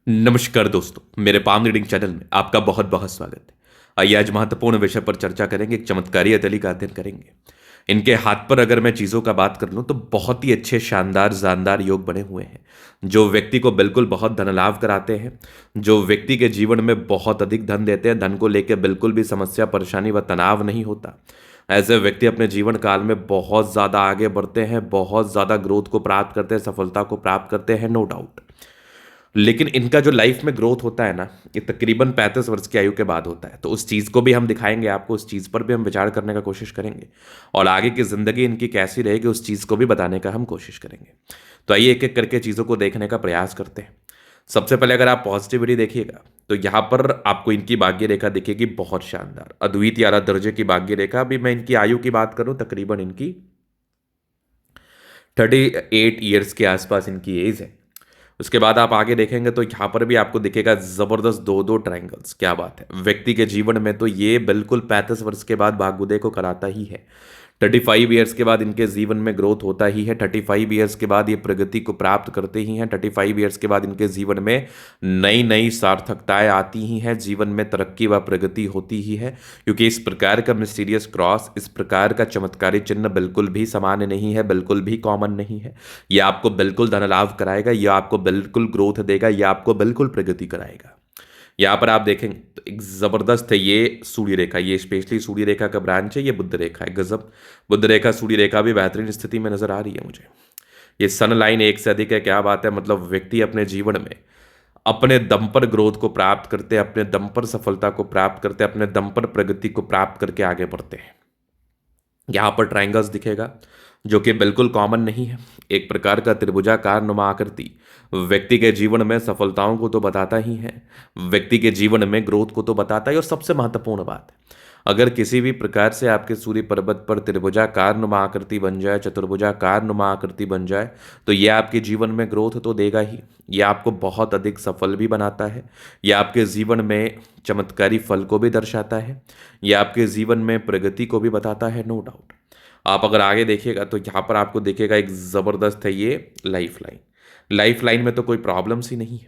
नमस्कार दोस्तों, मेरे पाम रीडिंग चैनल में आपका बहुत बहुत स्वागत है। आइए आज महत्वपूर्ण विषय पर चर्चा करेंगे। एक चमत्कारी हथेली का अध्ययन करेंगे। इनके हाथ पर अगर मैं चीज़ों का बात कर लूँ तो बहुत ही अच्छे शानदार जानदार योग बने हुए हैं, जो व्यक्ति को बिल्कुल बहुत धन लाभ कराते हैं, जो व्यक्ति के जीवन में बहुत अधिक धन देते हैं। धन को लेकर बिल्कुल भी समस्या परेशानी व तनाव नहीं होता। ऐसे व्यक्ति अपने जीवन काल में बहुत ज़्यादा आगे बढ़ते हैं, बहुत ज़्यादा ग्रोथ को प्राप्त करते हैं, सफलता को प्राप्त करते हैं, नो डाउट। लेकिन इनका जो लाइफ में ग्रोथ होता है ना, ये तकरीबन 35 वर्ष की आयु के बाद होता है। तो उस चीज़ को भी हम दिखाएंगे आपको, उस चीज़ पर भी हम विचार करने का कोशिश करेंगे और आगे की ज़िंदगी इनकी कैसी रहेगी उस चीज़ को भी बताने का हम कोशिश करेंगे। तो आइए एक एक करके चीज़ों को देखने का प्रयास करते हैं। सबसे पहले अगर आप पॉजिटिविटी देखिएगा तो यहाँ पर आपको इनकी भाग्य रेखा दिखेगी, बहुत शानदार अद्वितीय आला दर्जे की भाग्य रेखा। अभी मैं इनकी आयु की बात करूँ, तकरीबन इनकी 38 ईयर्स के आसपास इनकी एज है। उसके बाद आप आगे देखेंगे तो यहाँ पर भी आपको दिखेगा जबरदस्त दो दो ट्रायंगल्स। क्या बात है, व्यक्ति के जीवन में तो ये बिल्कुल 35 वर्ष के बाद भाग्योदय को कराता ही है। 35 ईयर्स के बाद इनके जीवन में ग्रोथ होता ही है। 35 ईयर्स के बाद ये प्रगति को प्राप्त करते ही हैं। 35 ईयर्स के बाद इनके जीवन में नई नई सार्थकताएं आती ही हैं, जीवन में तरक्की व प्रगति होती ही है। क्योंकि इस प्रकार का मिस्टीरियस क्रॉस, इस प्रकार का चमत्कारी चिन्ह बिल्कुल भी सामान्य नहीं है, बिल्कुल भी कॉमन नहीं है। यह आपको बिल्कुल धन लाभ कराएगा, यह आपको बिल्कुल ग्रोथ देगा, यह आपको बिल्कुल प्रगति कराएगा। यहाँ पर आप देखेंगे तो एक जबरदस्त है ये सूर्य रेखा। ये स्पेशली सूर्य रेखा का ब्रांच है, ये बुध रेखा है। गजब, बुध रेखा सूर्य रेखा भी बेहतरीन स्थिति में नजर आ रही है मुझे। ये सन लाइन एक से अधिक है। क्या बात है, मतलब व्यक्ति अपने जीवन में अपने दम पर ग्रोथ को प्राप्त करते, अपने दम पर सफलता को प्राप्त करते, अपने दम पर प्रगति को प्राप्त करके आगे बढ़ते हैं। यहाँ पर ट्रायंगल्स दिखेगा जो कि बिल्कुल कॉमन नहीं है। एक प्रकार का त्रिभुजाकार नुमा आकृति व्यक्ति के जीवन में सफलताओं को तो बताता ही है, व्यक्ति के जीवन में ग्रोथ को तो बताता ही। और सबसे महत्वपूर्ण बात है, अगर किसी भी प्रकार से आपके सूर्य पर्वत पर त्रिभुजाकार नुमा आकृति बन जाए, चतुर्भुजाकार नुमा आकृति बन जाए, तो यह आपके जीवन में ग्रोथ तो देगा ही, यह आपको बहुत अधिक सफल भी बनाता है, यह आपके जीवन में चमत्कारी फल को भी दर्शाता है, यह आपके जीवन में प्रगति को भी बताता है, नो डाउट। आप अगर आगे देखिएगा तो यहाँ पर आपको दिखेगा एक ज़बरदस्त है ये लाइफ लाइन। लाइफ लाइन में तो कोई प्रॉब्लम्स ही नहीं है।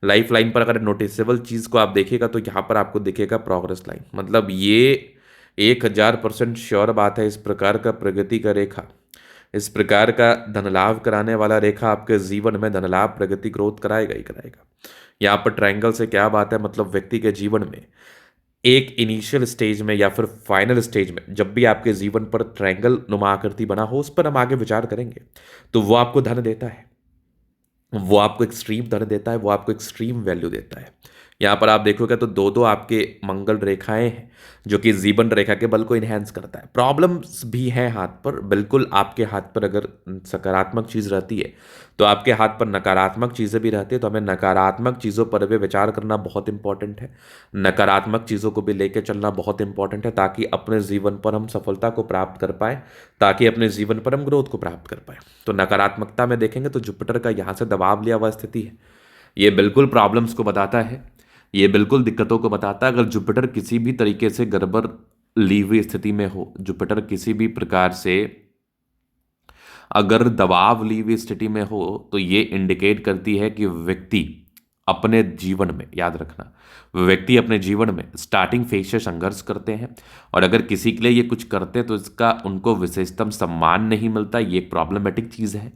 लाइफ लाइन पर अगर नोटिसेबल चीज़ को आप देखेगा तो यहाँ पर आपको दिखेगा प्रोग्रेस लाइन। मतलब ये 1000% श्योर बात है, इस प्रकार का प्रगति का रेखा, इस प्रकार का धन लाभ कराने वाला रेखा आपके जीवन में धन लाभ प्रगति ग्रोथ कराएगा ही कराएगा। यहाँ पर ट्रायंगल से क्या बात है, मतलब व्यक्ति के जीवन में एक इनिशियल स्टेज में या फिर फाइनल स्टेज में जब भी आपके जीवन पर ट्रायंगल नुमा आकृति बना हो, उस पर हम आगे विचार करेंगे। तो वो आपको धन देता है, वो आपको एक्सट्रीम धन देता है, वो आपको एक्सट्रीम वैल्यू देता है। यहाँ पर आप देखोगे तो दो दो आपके मंगल रेखाएं हैं, जो कि जीवन रेखा के बल को इन्हेंस करता है। प्रॉब्लम्स भी हैं हाथ पर, बिल्कुल आपके हाथ पर अगर सकारात्मक चीज़ रहती है तो आपके हाथ पर नकारात्मक चीज़ें भी रहती है। तो हमें नकारात्मक चीज़ों पर भी विचार करना बहुत इंपॉर्टेंट है, नकारात्मक चीज़ों को भी लेकर चलना बहुत इंपॉर्टेंट है, ताकि अपने जीवन पर हम सफलता को प्राप्त कर पाए, ताकि अपने जीवन पर हम ग्रोथ को प्राप्त कर पाए। तो नकारात्मकता में देखेंगे तो जुपिटर का यहाँ से दबाव लिया हुआ स्थिति है, ये बिल्कुल प्रॉब्लम्स को बताता है, ये बिल्कुल दिक्कतों को बताता है। अगर जुपिटर किसी भी तरीके से गड़बड़ ली हुई स्थिति में हो, जुपिटर किसी भी प्रकार से अगर दबाव ली हुई स्थिति में हो, तो ये इंडिकेट करती है कि व्यक्ति अपने जीवन में, याद रखना, व्यक्ति अपने जीवन में स्टार्टिंग फेज से संघर्ष करते हैं, और अगर किसी के लिए ये कुछ करते हैं तो इसका उनको विशेषतम सम्मान नहीं मिलता। ये एक प्रॉब्लमेटिक चीज़ है।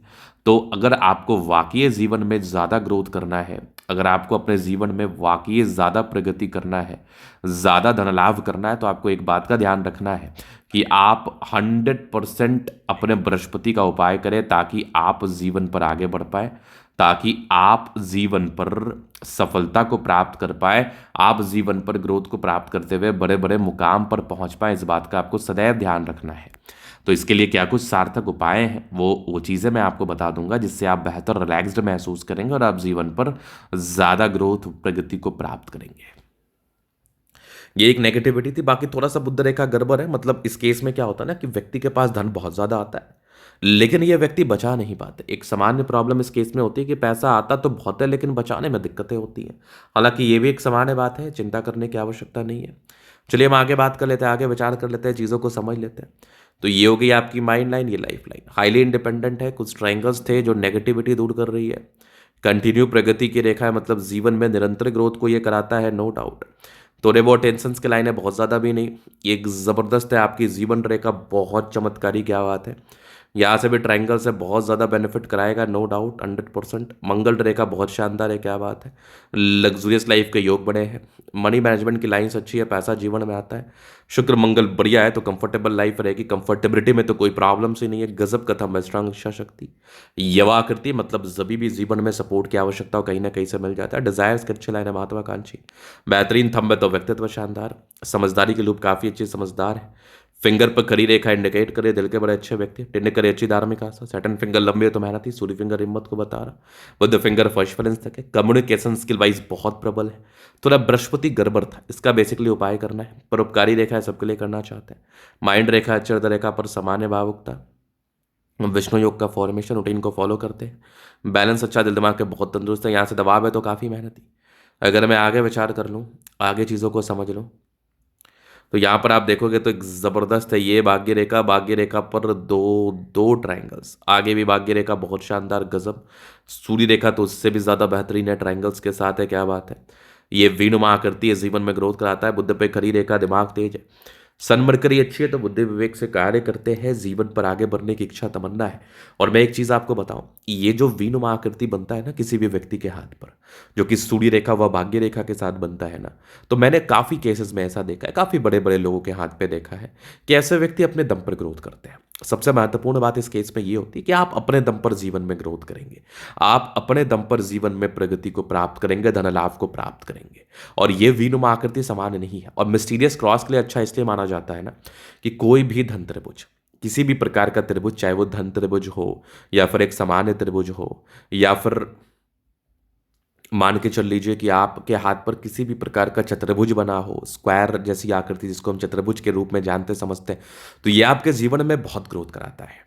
तो अगर आपको वाकई जीवन में ज़्यादा ग्रोथ करना है, अगर आपको अपने जीवन में वाकई ज़्यादा प्रगति करना है, ज़्यादा धन लाभ करना है, तो आपको एक बात का ध्यान रखना है कि आप 100% अपने बृहस्पति का उपाय करें, ताकि आप जीवन पर आगे बढ़ पाए, ताकि आप जीवन पर सफलता को प्राप्त कर पाए, आप जीवन पर ग्रोथ को प्राप्त करते हुए बड़े बड़े मुकाम पर पहुंच पाए। इस बात का आपको सदैव ध्यान रखना है। तो इसके लिए क्या कुछ सार्थक उपाय हैं, वो चीज़ें मैं आपको बता दूंगा, जिससे आप बेहतर रिलैक्स्ड महसूस करेंगे और आप जीवन पर ज़्यादा ग्रोथ प्रगति को प्राप्त करेंगे। ये एक नेगेटिविटी थी। बाकी थोड़ा सा बुध रेखा गड़बड़ है। मतलब इस केस में क्या होता है ना कि व्यक्ति के पास धन बहुत ज़्यादा आता है, लेकिन ये व्यक्ति बचा नहीं पाते। एक सामान्य प्रॉब्लम इस केस में होती है कि पैसा आता तो बहुत है, लेकिन बचाने में दिक्कतें होती हैं। हालांकि ये भी एक सामान्य बात है, चिंता करने की आवश्यकता नहीं है। चलिए हम आगे बात कर लेते हैं, आगे विचार कर लेते हैं, चीज़ों को समझ लेते हैं। तो ये हो गई आपकी माइंड लाइन, ये लाइफ लाइन हाईली इंडिपेंडेंट है। कुछ ट्रायंगल्स थे जो नेगेटिविटी दूर कर रही है, कंटिन्यू प्रगति की रेखा है, मतलब जीवन में निरंतर ग्रोथ को ये कराता है, नो डाउट। थोड़े बहुत टेंशन्स के लाइन है, बहुत ज़्यादा भी नहीं। ये एक ज़बरदस्त है आपकी जीवन रेखा, बहुत चमत्कारी, क्या बात है। यहाँ से भी ट्रायंगल से बहुत ज़्यादा बेनिफिट कराएगा, नो डाउट, 100%। मंगल रेखा बहुत शानदार है, क्या बात है। लग्जूरियस लाइफ के योग बने हैं। मनी मैनेजमेंट की लाइन्स अच्छी है, पैसा जीवन में आता है। शुक्र मंगल बढ़िया है तो कंफर्टेबल लाइफ रहेगी। कंफर्टेबिलिटी में तो कोई प्रॉब्लम ही नहीं है। गजब का थंब है, स्ट्रांग इच्छा शक्ति, यवा आकृति, मतलब जभी भी जीवन में सपोर्ट की आवश्यकता हो कहीं ना कहीं से मिल जाता है। डिजायर्स के अच्छे लाइन है, महत्वाकांक्षी, बेहतरीन थंब है तो व्यक्तित्व शानदार। समझदारी के लूप काफी अच्छी, समझदार है। फिंगर पर खड़ी रेखा इंडिकेट करे दिल के बड़े अच्छे व्यक्ति। टिंड करे अच्छी धार्मिक आस्था। सेटन फिंगर लंबी है तो मेहनती। सूर्य फिंगर हिम्मत को बता रहा। बुद्ध फिंगर फर्स्ट फलेंस तक है। कम्युनिकेशन स्किल वाइज बहुत प्रबल है। थोड़ा बृहस्पति गड़बड़ था, इसका बेसिकली उपाय करना है। परोपकारी रेखा है, सबके लिए करना चाहते हैं। माइंड रेखा चरद रेखा पर सामान्य भावुकता। विष्णु योग का फॉर्मेशन रूटीन को फॉलो करते हैं। बैलेंस अच्छा, दिल दिमाग के बहुत तंदुरुस्त है। यहाँ से दबाव है तो काफ़ी मेहनती। अगर मैं आगे विचार कर लूँ, आगे चीज़ों को समझ लूँ, तो यहाँ पर आप देखोगे तो एक ज़बरदस्त है ये भाग्य रेखा पर दो दो ट्रायंगल्स। आगे भी भाग्य रेखा बहुत शानदार, गजब। सूर्य रेखा तो उससे भी ज़्यादा बेहतरीन है, ट्रायंगल्स के साथ है, क्या बात है। ये विनुमा करती है, जीवन में ग्रोथ कराता है। बुद्ध पे खड़ी रेखा, दिमाग तेज है। सन मरकरी अच्छी है तो बुद्धि विवेक से कार्य करते हैं। जीवन पर आगे बढ़ने की इच्छा तमन्ना है। और मैं एक चीज आपको बताऊं, ये जो विनुमा आकृति बनता है ना किसी भी व्यक्ति के हाथ पर, जो कि सूर्य रेखा व भाग्य रेखा के साथ बनता है ना, तो मैंने काफी केसेस में ऐसा देखा है, काफी बड़े बड़े लोगों के हाथ पे देखा है कि ऐसे व्यक्ति अपने दम पर ग्रोथ करते हैं। सबसे महत्वपूर्ण बात इस केस में ये होती है कि आप अपने दम पर जीवन में ग्रोथ करेंगे। आप अपने दम पर जीवन में प्रगति को प्राप्त करेंगे, धन लाभ को प्राप्त करेंगे। और ये विनुमा आकृति सामान्य नहीं है। और मिस्टीरियस क्रॉस के लिए अच्छा इसलिए माना जाता है ना कि कोई भी धन त्रिभुज, किसी भी प्रकार का त्रिभुज, चाहे वो धन त्रिभुज हो या फिर एक सामान्य त्रिभुज हो, या फिर मान के चल लीजिए कि आपके हाथ पर किसी भी प्रकार का चतुर्भुज बना हो, स्क्वायर जैसी आकृति जिसको हम चतुर्भुज के रूप में जानते समझते हैं, तो ये आपके जीवन में बहुत ग्रोथ कराता है।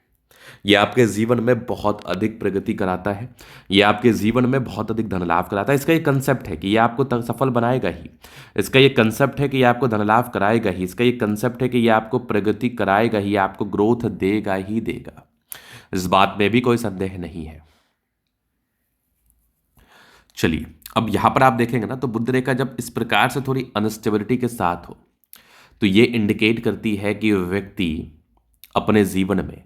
ये आपके जीवन में बहुत अधिक प्रगति कराता है। ये आपके जीवन में बहुत अधिक धन लाभ कराता है। इसका ये कंसेप्ट है कि ये आपको सफल बनाएगा ही। इसका ये कंसेप्ट है कि ये आपको धन लाभ कराएगा ही। इसका ये कंसेप्ट है कि ये आपको प्रगति कराएगा ही, आपको ग्रोथ देगा ही देगा। इस बात में भी कोई संदेह नहीं है। चलिए, अब यहां पर आप देखेंगे ना तो बुध रेखा जब इस प्रकार से थोड़ी अनस्टेबिलिटी के साथ हो तो ये इंडिकेट करती है कि व्यक्ति अपने जीवन में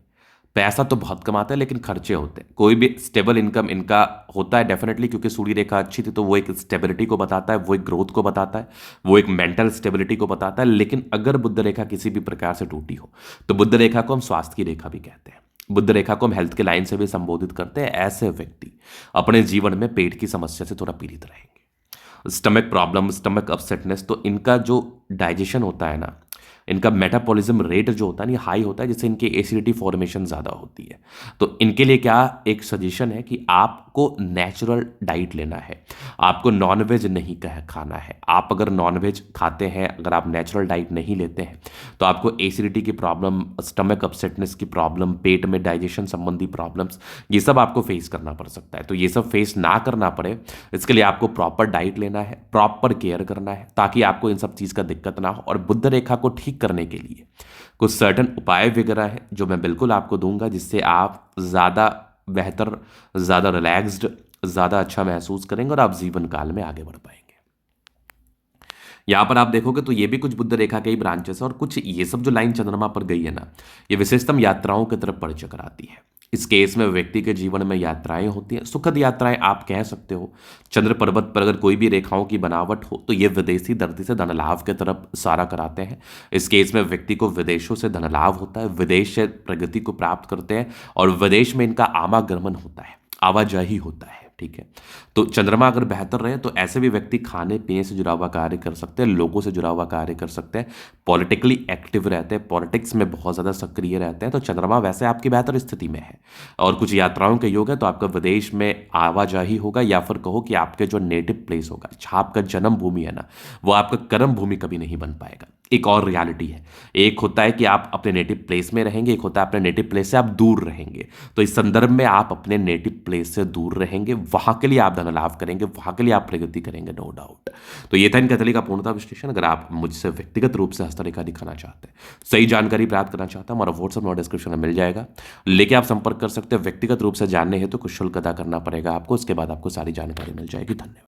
पैसा तो बहुत कमाता है लेकिन खर्चे होते हैं। कोई भी स्टेबल इनकम इनका होता है डेफिनेटली, क्योंकि सूर्य रेखा अच्छी थी तो वो एक स्टेबिलिटी को बताता है, वो एक ग्रोथ को बताता है, वो एक मेंटल स्टेबिलिटी को बताता है। लेकिन अगर बुध रेखा किसी भी प्रकार से टूटी हो तो बुध रेखा को हम स्वास्थ्य की रेखा भी कहते हैं। बुध रेखा को हम हेल्थ के लाइन से भी संबोधित करते हैं। ऐसे व्यक्ति अपने जीवन में पेट की समस्या से थोड़ा पीड़ित रहेंगे। स्टमक प्रॉब्लम, स्टमक अपसेटनेस, तो इनका जो डाइजेशन होता है ना, इनका मेटाबॉलिज्म रेट जो होता है ना हाई होता है, जिससे इनकी एसिडिटी फॉर्मेशन ज़्यादा होती है। तो इनके लिए क्या एक सजेशन है कि आपको नेचुरल डाइट लेना है, आपको नॉनवेज नहीं खाना है। आप अगर नॉनवेज खाते हैं, अगर आप नेचुरल डाइट नहीं लेते हैं तो आपको एसिडिटी की प्रॉब्लम, स्टमक अपसेटनेस की प्रॉब्लम, पेट में डाइजेशन संबंधी प्रॉब्लम्स, ये सब आपको फेस करना पड़ सकता है। तो ये सब फेस ना करना पड़े इसके लिए आपको प्रॉपर डाइट लेना है, प्रॉपर केयर करना है, ताकि आपको इन सब चीज़ का दिक्कत ना हो। और बुध रेखा को ठीक करने के लिए कुछ सर्टन उपाय वगैरह है जो मैं बिल्कुल आपको दूंगा, जिससे आप ज़्यादा बेहतर, ज़्यादा रिलैक्स्ड, ज़्यादा अच्छा महसूस करेंगे और आप जीवन काल में आगे बढ़ पाएंगे। यहां पर आप देखोगे तो ये भी कुछ बुध रेखा के ही ब्रांचेस है। और कुछ ये सब जो लाइन चंद्रमा पर गई है ना, ये विशेषतम यात्राओं की तरफ परिचय कराती है। इस केस में व्यक्ति के जीवन में यात्राएं होती हैं, सुखद यात्राएं आप कह सकते हो। चंद्र पर्वत पर अगर कोई भी रेखाओं की बनावट हो तो ये विदेशी धरती से धन लाभ की तरफ इशारा कराते हैं। इस केस में व्यक्ति को विदेशों से धन लाभ होता है, विदेश से प्रगति को प्राप्त करते हैं और विदेश में इनका आवागमन होता है, आवाजाही होता है। ठीक है, तो चंद्रमा अगर बेहतर रहे तो ऐसे भी व्यक्ति खाने पीने से जुड़ा हुआ कार्य कर सकते हैं, लोगों से जुड़ा हुआ कार्य कर सकते हैं, पॉलिटिकली एक्टिव रहते हैं, पॉलिटिक्स में बहुत ज़्यादा सक्रिय रहते हैं। तो चंद्रमा वैसे आपकी बेहतर स्थिति में है। और कुछ यात्राओं के योग है तो आपका विदेश में आवाजाही होगा, या फिर कहो कि आपके जो नेटिव प्लेस होगा, जहाँ आपका जन्म भूमि है ना, वो आपका कर्म भूमि कभी नहीं बन पाएगा। एक और रियलिटी है। एक होता है कि आप अपने नेटिव प्लेस में रहेंगे, एक होता है अपने नेटिव प्लेस से आप दूर रहेंगे। तो इस संदर्भ में आप अपने नेटिव प्लेस से दूर रहेंगे, वहां के लिए आप धन लाभ करेंगे, वहां के लिए आप प्रगति करेंगे, नो डाउट। तो ये था इन कथली का पूर्णता विश्लेषण। अगर आप मुझसे व्यक्तिगत रूप से हस्तरेखा दिखाना चाहते हैं, सही जानकारी प्राप्त करना चाहते हैं, हमारा व्हाट्सअप नंबर डिस्क्रिप्शन में मिल जाएगा, लेके आप संपर्क कर सकते हैं। व्यक्तिगत रूप से जानने हैं तो कुछ शुल्क अदा करना पड़ेगा आपको, उसके बाद आपको सारी जानकारी मिल जाएगी। धन्यवाद।